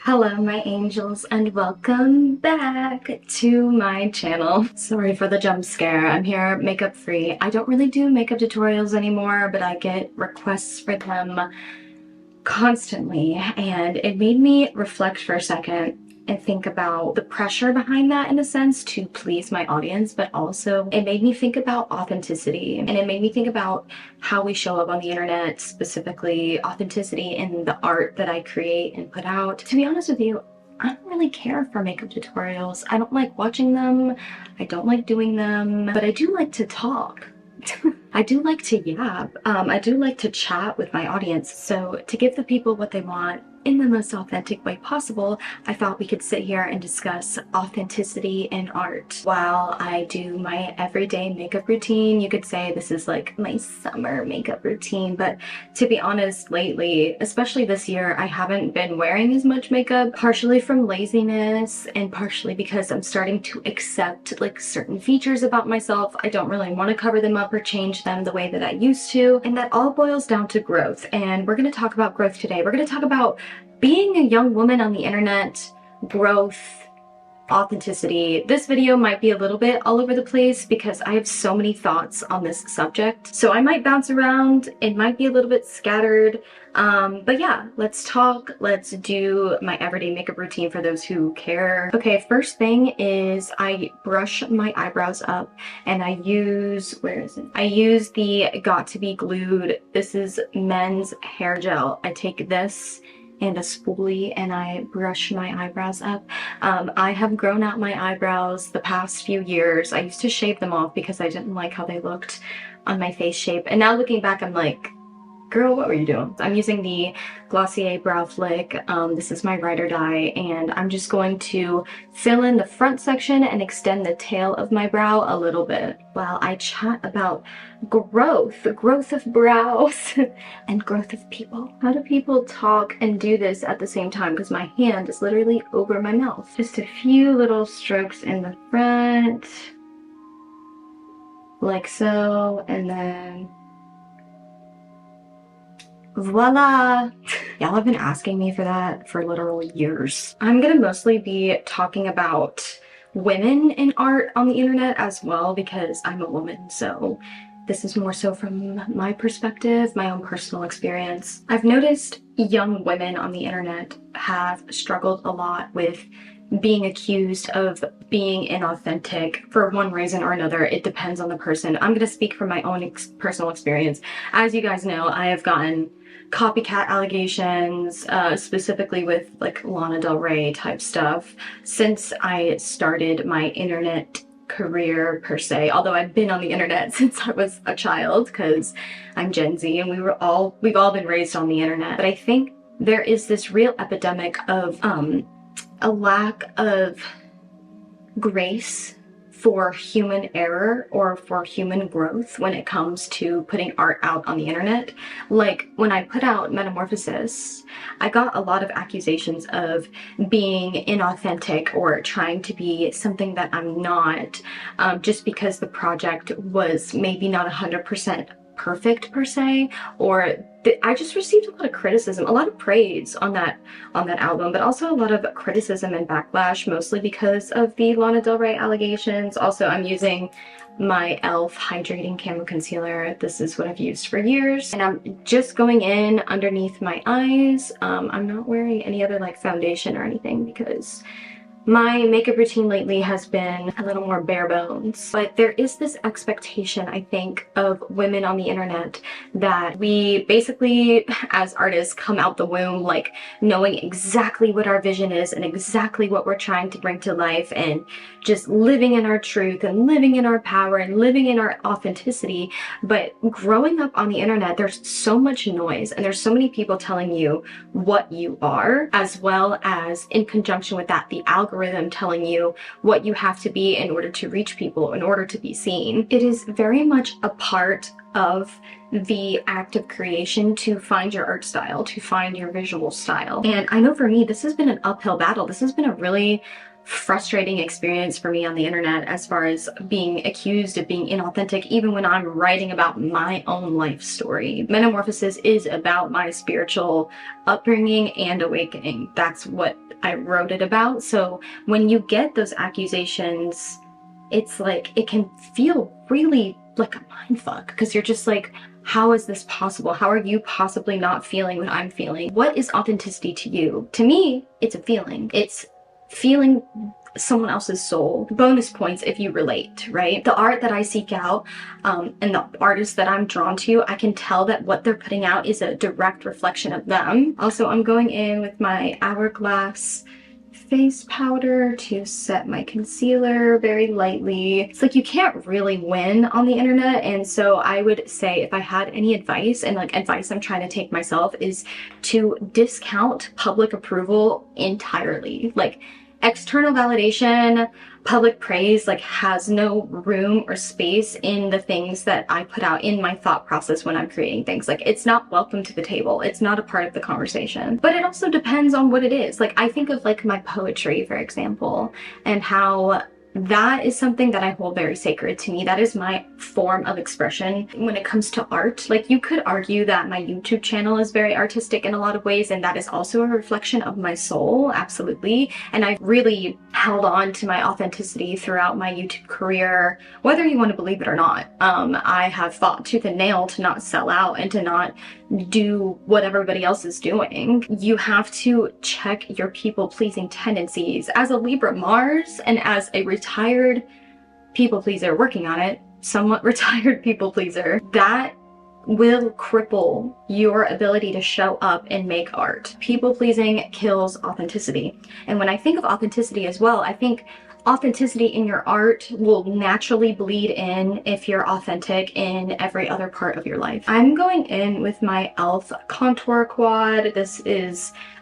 Hello my angels and welcome back to my channel. Sorry for the jump scare. I'm here makeup free. I don't really do makeup tutorials anymore, but I get requests for them constantly, and it made me reflect for a second and think about the pressure behind that, in a sense, to please my audience, but also it made me think about authenticity, and it made me think about how we show up on the internet, specifically authenticity in the art that I create and put out. To be honest with you, I don't really care for makeup tutorials. I don't like watching them, I don't like doing them, but I do like to talk. I do like to yap. I do like to chat with my audience. So to give the people what they want in the most authentic way possible, I thought we could sit here and discuss authenticity in art while I do my everyday makeup routine. You could say this is like my summer makeup routine, but to be honest, lately, especially this year, I haven't been wearing as much makeup, partially from laziness and partially because I'm starting to accept like certain features about myself. I don't really want to cover them up or change them the way that I used to, and that all boils down to growth. And we're going to talk about growth today. We're going to talk about being a young woman on the internet, growth, authenticity. This video might be a little bit all over the place because I have so many thoughts on this subject. So I might bounce around, it might be a little bit scattered. But yeah, let's talk, let's do my everyday makeup routine for those who care. Okay, first thing is I brush my eyebrows up and I use, where is it? I use the Got To Be Glued. This is men's hair gel. I take this and a spoolie and I brush my eyebrows up. I have grown out my eyebrows the past few years. I used to shave them off because I didn't like how they looked on my face shape. And now looking back, I'm like, girl, what were you doing? I'm using the Glossier Brow Flick. This is my Ride or Die, and I'm just going to fill in the front section and extend the tail of my brow a little bit while I chat about growth of brows and growth of people. How do people talk and do this at the same time? Because my hand is literally over my mouth. Just a few little strokes in the front, like so, and then voila! Y'all have been asking me for that for literal years. I'm gonna mostly be talking about women in art on the internet as well because I'm a woman, so this is more so from my perspective, my own personal experience. I've noticed young women on the internet have struggled a lot with being accused of being inauthentic for one reason or another. It depends on the person. I'm gonna speak from my own personal experience. As you guys know, I have gotten copycat allegations, specifically with like Lana Del Rey type stuff, since I started my internet career per se, although I've been on the internet since I was a child because I'm Gen Z and we've all been raised on the internet. But I think there is this real epidemic of a lack of grace for human error or for human growth when it comes to putting art out on the internet. Like when I put out Metamorphosis, I got a lot of accusations of being inauthentic or trying to be something that I'm not, just because the project was maybe not 100% perfect per se, or I just received a lot of criticism, a lot of praise on that album, but also a lot of criticism and backlash, mostly because of the Lana Del Rey allegations. Also, I'm using my e.l.f. Hydrating Camo Concealer. This is what I've used for years, and I'm just going in underneath my eyes. I'm not wearing any other like foundation or anything because my makeup routine lately has been a little more bare bones, but there is this expectation, I think, of women on the internet that we basically, as artists, come out the womb like knowing exactly what our vision is and exactly what we're trying to bring to life, and just living in our truth and living in our power and living in our authenticity. But growing up on the internet, there's so much noise and there's so many people telling you what you are, as well as in conjunction with that, the algorithm telling you what you have to be in order to reach people, in order to be seen. It is very much a part of the act of creation to find your art style, to find your visual style. And I know for me, this has been an uphill battle. This has been a really frustrating experience for me on the internet as far as being accused of being inauthentic, even when I'm writing about my own life story. Metamorphosis is about my spiritual upbringing and awakening. That's what I wrote it about. So when you get those accusations, it's like, it can feel really like a mindfuck, because you're just like, how is this possible? How are you possibly not feeling what I'm feeling? What is authenticity to you? To me, it's a feeling. It's feeling someone else's soul. Bonus points if you relate, right? The art that I seek out and the artists that I'm drawn to, I can tell that what they're putting out is a direct reflection of them. Also, I'm going in with my Hourglass face powder to set my concealer very lightly. It's like, you can't really win on the internet, and so I would say, if I had any advice, and like advice I'm trying to take myself, is to discount public approval entirely. Like, external validation, public praise, like, has no room or space in the things that I put out in my thought process when I'm creating things. Like, it's not welcome to the table. It's not a part of the conversation. But it also depends on what it is. Like, I think of like my poetry, for example, and how that is something that I hold very sacred to me. That is my form of expression when it comes to art. Like, you could argue that my YouTube channel is very artistic in a lot of ways, and that is also a reflection of my soul, absolutely. And I've really held on to my authenticity throughout my YouTube career, whether you want to believe it or not. I have fought tooth and nail to not sell out and to not do what everybody else is doing. You have to check your people-pleasing tendencies. As a Libra Mars and as a retired people pleaser, working on it, somewhat retired people pleaser, that will cripple your ability to show up and make art. People pleasing kills authenticity. And when I think of authenticity as well, I think authenticity in your art will naturally bleed in if you're authentic in every other part of your life. I'm going in with my e.l.f. contour quad.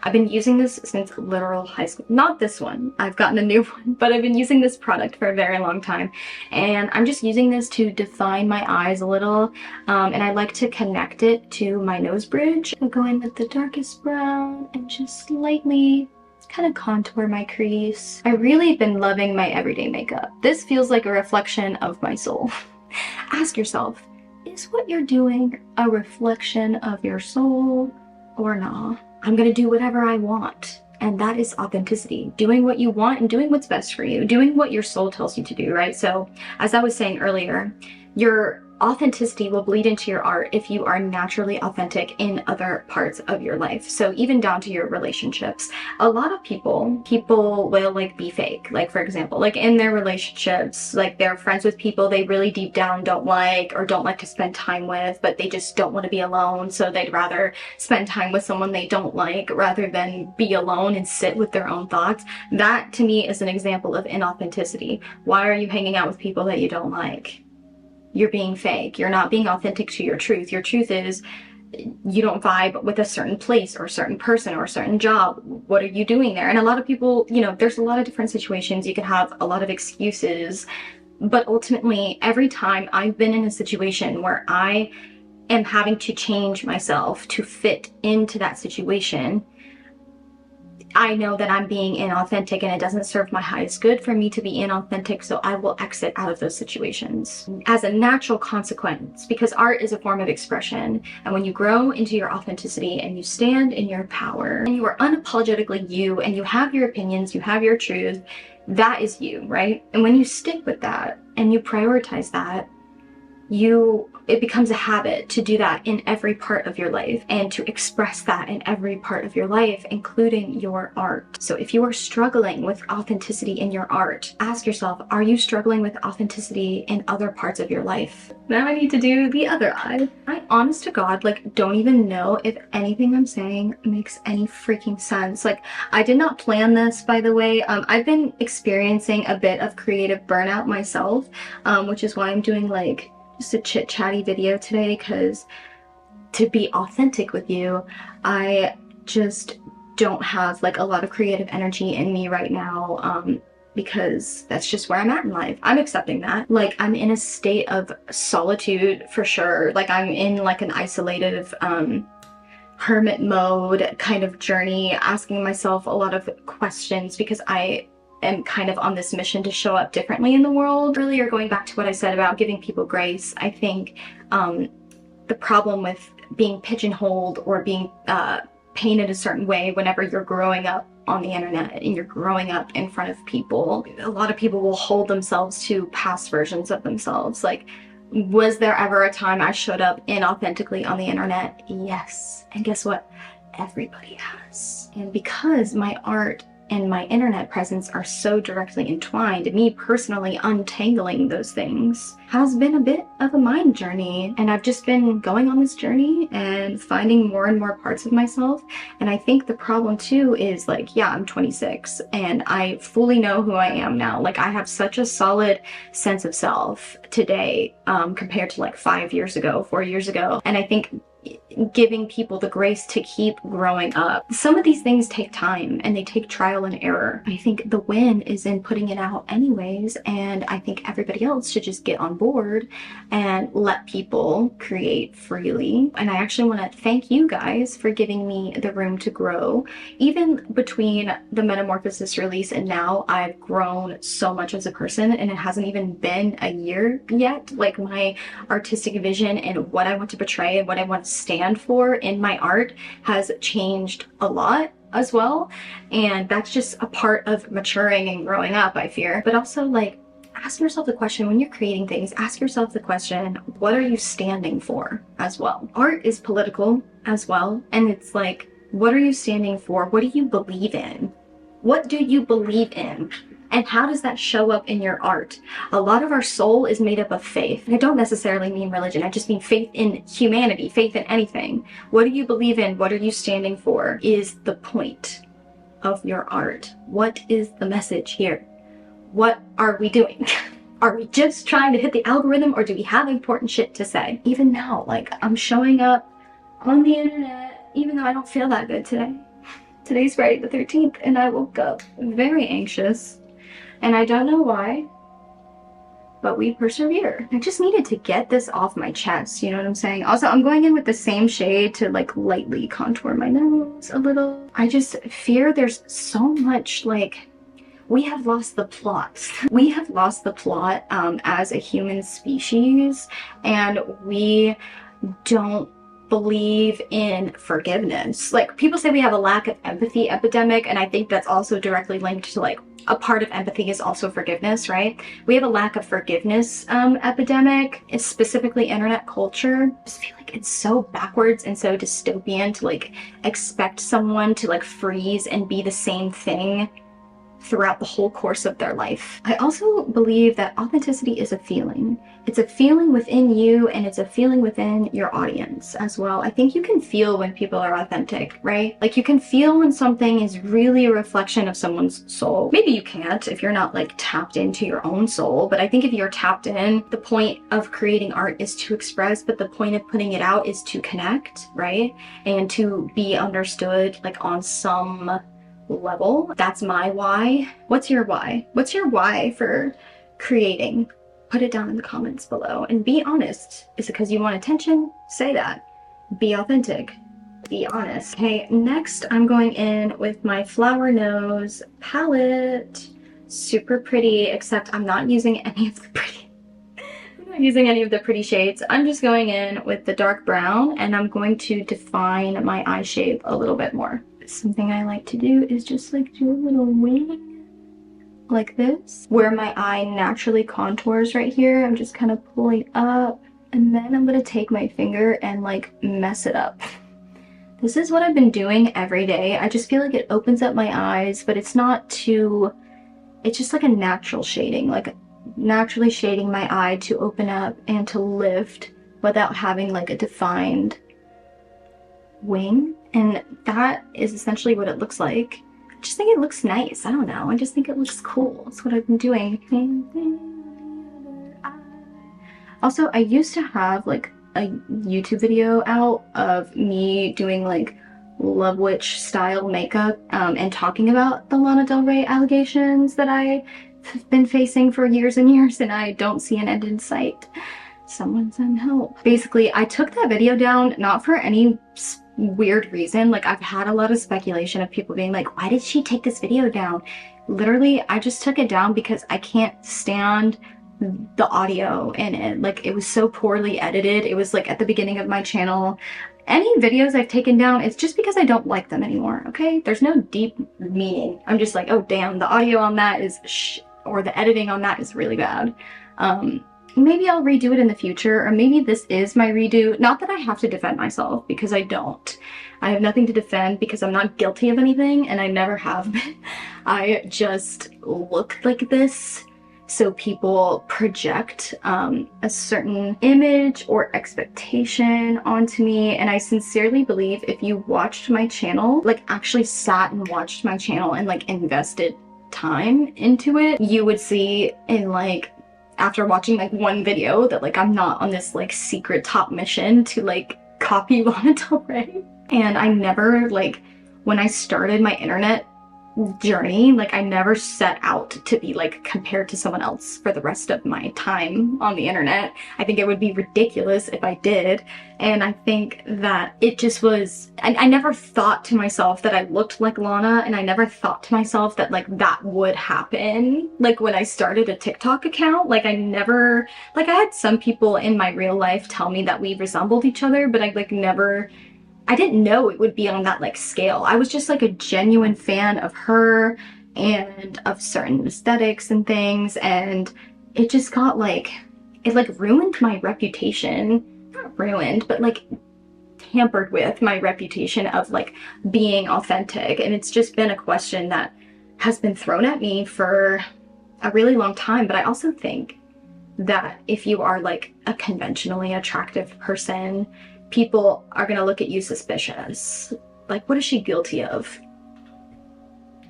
I've been using this since literal high school. Not this one, I've gotten a new one, but I've been using this product for a very long time. And I'm just using this to define my eyes a little. And I like to connect it to my nose bridge. I go in with the darkest brown and just lightly kind of contour my crease. I really been loving my everyday makeup. This feels like a reflection of my soul. Ask yourself, is what you're doing a reflection of your soul or not? I'm gonna do whatever I want. And that is authenticity. Doing what you want and doing what's best for you. Doing what your soul tells you to do, right? So, as I was saying earlier, your authenticity will bleed into your art if you are naturally authentic in other parts of your life. So even down to your relationships. A lot of people will like be fake. Like, for example, like in their relationships, like they're friends with people they really deep down don't like or don't like to spend time with, but they just don't want to be alone. So they'd rather spend time with someone they don't like rather than be alone and sit with their own thoughts. That to me is an example of inauthenticity. Why are you hanging out with people that you don't like? You're being fake. You're not being authentic to your truth. Your truth is you don't vibe with a certain place or a certain person or a certain job. What are you doing there? And a lot of people, you know, there's a lot of different situations. You can have a lot of excuses, but ultimately every time I've been in a situation where I am having to change myself to fit into that situation, I know that I'm being inauthentic and it doesn't serve my highest good for me to be inauthentic, so I will exit out of those situations as a natural consequence, because art is a form of expression. And when you grow into your authenticity and you stand in your power and you are unapologetically you and you have your opinions, you have your truth, that is you, right? And when you stick with that and you prioritize that, it becomes a habit to do that in every part of your life and to express that in every part of your life, including your art. So if you are struggling with authenticity in your art, ask yourself, are you struggling with authenticity in other parts of your life? Now I need to do the other eye. I honest to God, like, don't even know if anything I'm saying makes any freaking sense. Like, I did not plan this, by the way. I've been experiencing a bit of creative burnout myself, which is why I'm doing like just a chit-chatty video today, because to be authentic with you, I just don't have like a lot of creative energy in me right now, because that's just where I'm at in life. I'm accepting that. Like, I'm in a state of solitude for sure. Like, I'm in like an isolated hermit mode kind of journey, asking myself a lot of questions because I am kind of on this mission to show up differently in the world. Earlier, going back to what I said about giving people grace, I think the problem with being pigeonholed or being painted a certain way whenever you're growing up on the internet and you're growing up in front of people, a lot of people will hold themselves to past versions of themselves. Like, was there ever a time I showed up inauthentically on the internet? Yes. And guess what? Everybody has. And because my art and my internet presence are so directly entwined, me personally untangling those things has been a bit of a mind journey. And I've just been going on this journey and finding more and more parts of myself. And I think the problem too is, like, yeah, I'm 26 and I fully know who I am now. Like, I have such a solid sense of self today compared to like 5 years ago, 4 years ago. And I think giving people the grace to keep growing up. Some of these things take time and they take trial and error. I think the win is in putting it out anyways, and I think everybody else should just get on board and let people create freely. And I actually want to thank you guys for giving me the room to grow. Even between the Metamorphosis release and now, I've grown so much as a person, and it hasn't even been a year yet. Like, my artistic vision and what I want to portray and what I want to stand for in my art has changed a lot as well, and that's just a part of maturing and growing up, I fear. But also, like, ask yourself the question when you're creating things, ask yourself the question, what are you standing for as well? Art is political as well, and it's like, what are you standing for? What do you believe in? What do you believe in? And how does that show up in your art? A lot of our soul is made up of faith. And I don't necessarily mean religion. I just mean faith in humanity, faith in anything. What do you believe in? What are you standing for? Is the point of your art? What is the message here? What are we doing? Are we just trying to hit the algorithm, or do we have important shit to say? Even now, like, I'm showing up on the internet, even though I don't feel that good today. Today's Friday the 13th, and I woke up very anxious. And I don't know why, but we persevere. I just needed to get this off my chest, you know what I'm saying? Also, I'm going in with the same shade to like lightly contour my nose a little. I just fear there's so much, like, we have lost the plot. We have lost the plot as a human species, and we don't believe in forgiveness. Like, people say we have a lack of empathy epidemic, and I think that's also directly linked to, like, a part of empathy is also forgiveness, right? We have a lack of forgiveness epidemic. It's specifically internet culture. I just feel like it's so backwards and so dystopian to like expect someone to like freeze and be the same thing throughout the whole course of their life. I also believe that authenticity is a feeling. It's a feeling within you, and it's a feeling within your audience as well. I think you can feel when people are authentic, right? Like, you can feel when something is really a reflection of someone's soul. Maybe you can't if you're not like tapped into your own soul, but I think if you're tapped in, the point of creating art is to express, but the point of putting it out is to connect, right? And to be understood like on some level. That's my why. What's your why? What's your why for creating? Put it down in the comments below, and be honest. Is it because you want attention? Say that. Be authentic. Be honest. Okay, next I'm going in with my Flower Nose palette. Super pretty, except I'm not using any of the pretty shades. I'm just going in with the dark brown, and I'm going to define my eye shape a little bit more. Something I like to do is just like do a little wing like this, where my eye naturally contours right here. I'm just kind of pulling up, and then I'm gonna take my finger and like mess it up. This is what I've been doing every day. I just feel like it opens up my eyes, but it's not too, it's just like a natural shading, like naturally shading my eye to open up and to lift without having like a defined wing. And that is essentially what it looks like. I just think it looks nice. I don't know. I just think it looks cool. That's what I've been doing. Also, I used to have like a YouTube video out of me doing like Love Witch style makeup and talking about the Lana Del Rey allegations that I've been facing for years and years, and I don't see an end in sight. Someone send help. Basically, I took that video down not for any weird reason. Like, I've had a lot of speculation of people being like, why did she take this video down? Literally, I just took it down because I can't stand the audio in it. Like, it was so poorly edited. It was like at the beginning of my channel. Any videos I've taken down, it's just because I don't like them anymore, okay? There's no deep meaning. I'm just like, oh damn, the audio on that is or the editing on that is really bad. Maybe I'll redo it in the future, or maybe this is my redo. Not that I have to defend myself, because I don't. I have nothing to defend because I'm not guilty of anything, and I never have been. I just look like this, so people project a certain image or expectation onto me. And I sincerely believe if you watched my channel, like actually sat and watched my channel and like invested time into it, you would see in like, after watching like one video, that like I'm not on this like secret top mission to like copy Lana Del Rey. And I never, like, when I started my internet journey, like I never set out to be like compared to someone else for the rest of my time on the internet. I think it would be ridiculous if I did. And I think that it just was, I never thought to myself that I looked like Lana, and I never thought to myself that like that would happen. Like when I started a TikTok account, like I never, like I had some people in my real life tell me that we resembled each other, but I like never, I didn't know it would be on that like scale. I was just like a genuine fan of her and of certain aesthetics and things, and it just got like, it like ruined my reputation. Not ruined, but like tampered with my reputation of like being authentic. And it's just been a question that has been thrown at me for a really long time. But I also think that if you are like a conventionally attractive person, people are gonna look at you suspicious. Like, what is she guilty of?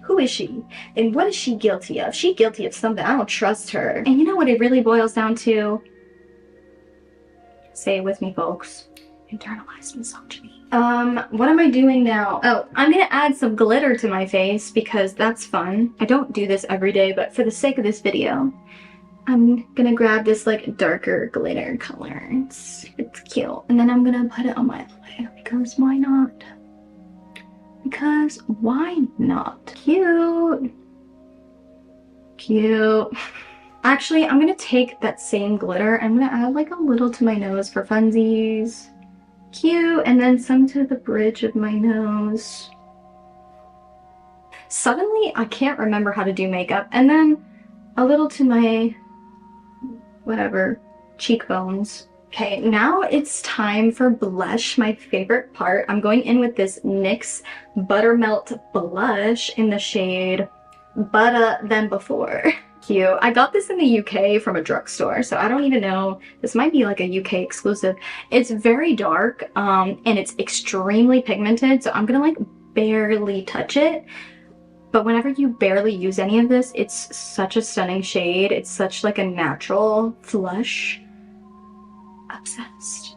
Who is she? And what is she guilty of? She's guilty of something. I don't trust her. And you know what it really boils down to? Say it with me, folks. Internalized misogyny. What am I doing now? Oh, I'm gonna add some glitter to my face because that's fun. I don't do this every day, but for the sake of this video, I'm gonna grab this like darker glitter color. It's cute. And then I'm gonna put it on my eye because why not? Because why not? Cute. Cute. Actually, I'm gonna take that same glitter. I'm gonna add like a little to my nose for funsies. Cute. And then some to the bridge of my nose. Suddenly, I can't remember how to do makeup. And then a little to my whatever, cheekbones. Okay, now it's time for blush, my favorite part. I'm going in with this NYX Buttermelt blush in the shade Butter Than Before. Cute. I got this in the UK from a drugstore, so I don't even know. This might be like a UK exclusive. It's very dark, and it's extremely pigmented, so I'm gonna like barely touch it. But whenever you barely use any of this, it's such a stunning shade. It's such like a natural flush. Obsessed.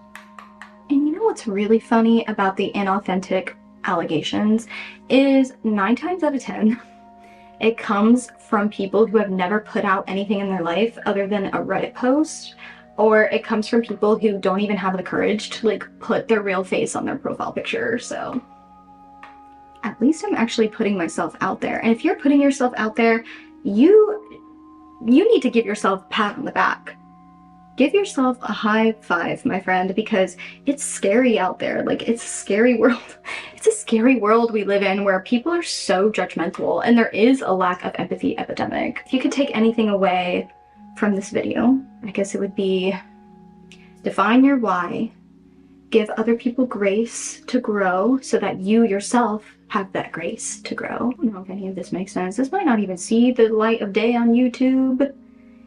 And you know what's really funny about the inauthentic allegations is 9 times out of 10, it comes from people who have never put out anything in their life other than a Reddit post, or it comes from people who don't even have the courage to like put their real face on their profile picture. So at least I'm actually putting myself out there. And if you're putting yourself out there, you need to give yourself a pat on the back. Give yourself a high five, my friend, because it's scary out there. Like, it's a scary world. It's a scary world we live in where people are so judgmental, and there is a lack of empathy epidemic. If you could take anything away from this video, I guess it would be define your why, give other people grace to grow so that you yourself have that grace to grow. I don't know if any of this makes sense. This might not even see the light of day on YouTube.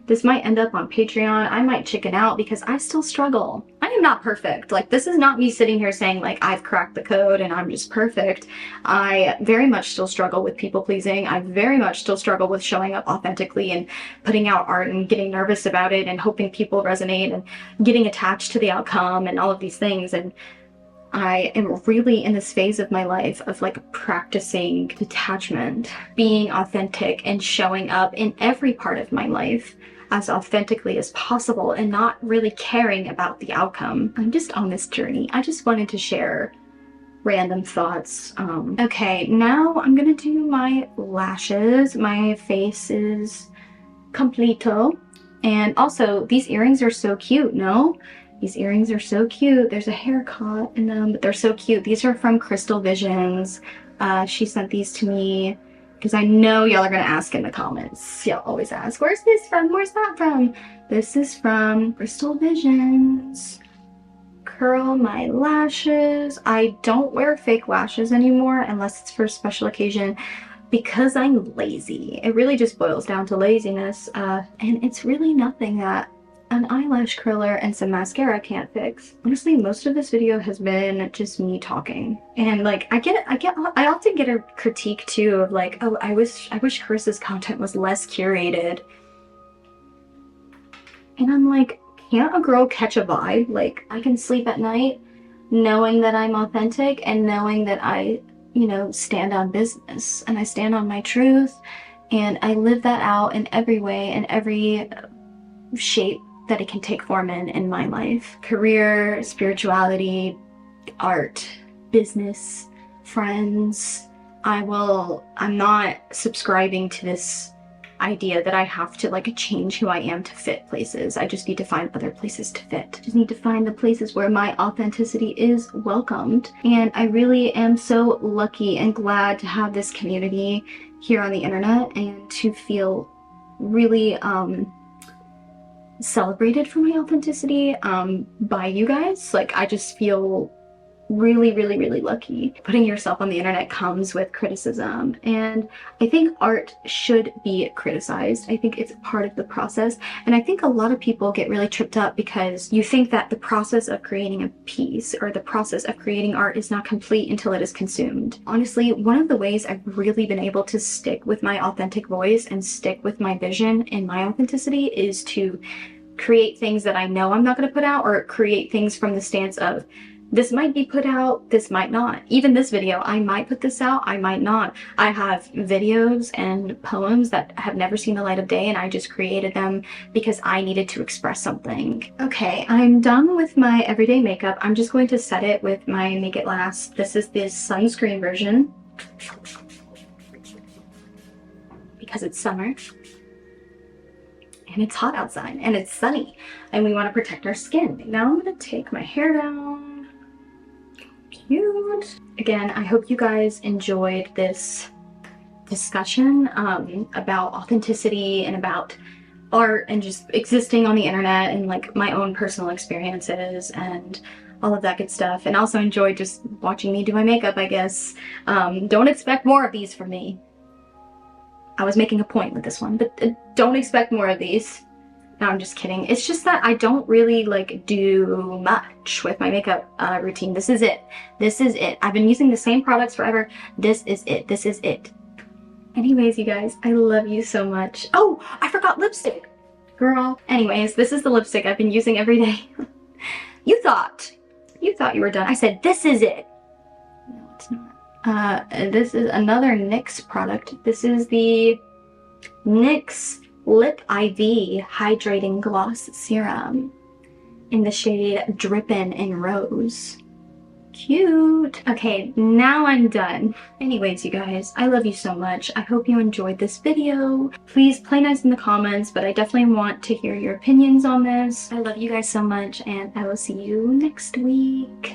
This might end up on Patreon. I might chicken out because I still struggle. I am not perfect. Like, this is not me sitting here saying like I've cracked the code and I'm just perfect. I very much still struggle with people pleasing. I very much still struggle with showing up authentically and putting out art and getting nervous about it and hoping people resonate and getting attached to the outcome and all of these things. And I am really in this phase of my life of like practicing detachment, being authentic and showing up in every part of my life as authentically as possible and not really caring about the outcome. I'm just on this journey. I just wanted to share random thoughts. Okay, now I'm gonna do my lashes. My face is completo. And also, these earrings are so cute, no? These earrings are so cute. There's a haircut in them, but they're so cute. These are from Crystal Visions. She sent these to me because I know y'all are gonna ask in the comments. Y'all always ask, where's this from? Where's that from? This is from Crystal Visions. Curl my lashes. I don't wear fake lashes anymore unless it's for a special occasion because I'm lazy. It really just boils down to laziness, and it's really nothing that an eyelash curler and some mascara can't fix. Honestly, most of this video has been just me talking, and like I often get a critique too of like, oh, I wish Karissa's content was less curated, and I'm like, can't a girl catch a vibe? Like, I can sleep at night knowing that I'm authentic and knowing that I, you know, stand on business and I stand on my truth and I live that out in every way, in every shape that it can take form in my life. Career, spirituality, art, business, friends. I'm not subscribing to this idea that I have to like change who I am to fit places. I just need to find other places to fit. I just need to find the places where my authenticity is welcomed. And I really am so lucky and glad to have this community here on the internet and to feel really celebrated for my authenticity by you guys. Like, I just feel really lucky. Putting yourself on the internet comes with criticism, and I think art should be criticized. I think it's part of the process, and I think a lot of people get really tripped up because you think that the process of creating a piece or the process of creating art is not complete until it is consumed. Honestly, one of the ways I've really been able to stick with my authentic voice and stick with my vision and my authenticity is to create things that I know I'm not going to put out, or create things from the stance of this might be put out, this might not. Even this video, I might put this out, I might not. I have videos and poems that have never seen the light of day, and I just created them because I needed to express something. Okay, I'm done with my everyday makeup. I'm just going to set it with my Make It Last. This is the sunscreen version because it's summer and it's hot outside and it's sunny and we want to protect our skin. Now I'm going to take my hair down. Cute. Again, I hope you guys enjoyed this discussion about authenticity and about art and just existing on the internet and like my own personal experiences and all of that good stuff, and also enjoyed just watching me do my makeup, I guess. Don't expect more of these from me. I was making a point with this one, but don't expect more of these. No, I'm just kidding. It's just that I don't really like do much with my makeup routine. This is it. This is it. I've been using the same products forever. This is it. This is it. Anyways, you guys, I love you so much. Oh, I forgot lipstick. Girl. Anyways, this is the lipstick I've been using every day. You thought you were done. I said, this is it. No, it's not. This is another NYX product. This is the NYX Lip IV Hydrating Gloss Serum in the shade Drippin' in Rose. Cute. Okay, now I'm done. Anyways, you guys, I love you so much. I hope you enjoyed this video. Please play nice in the comments, but I definitely want to hear your opinions on this. I love you guys so much, and I will see you next week.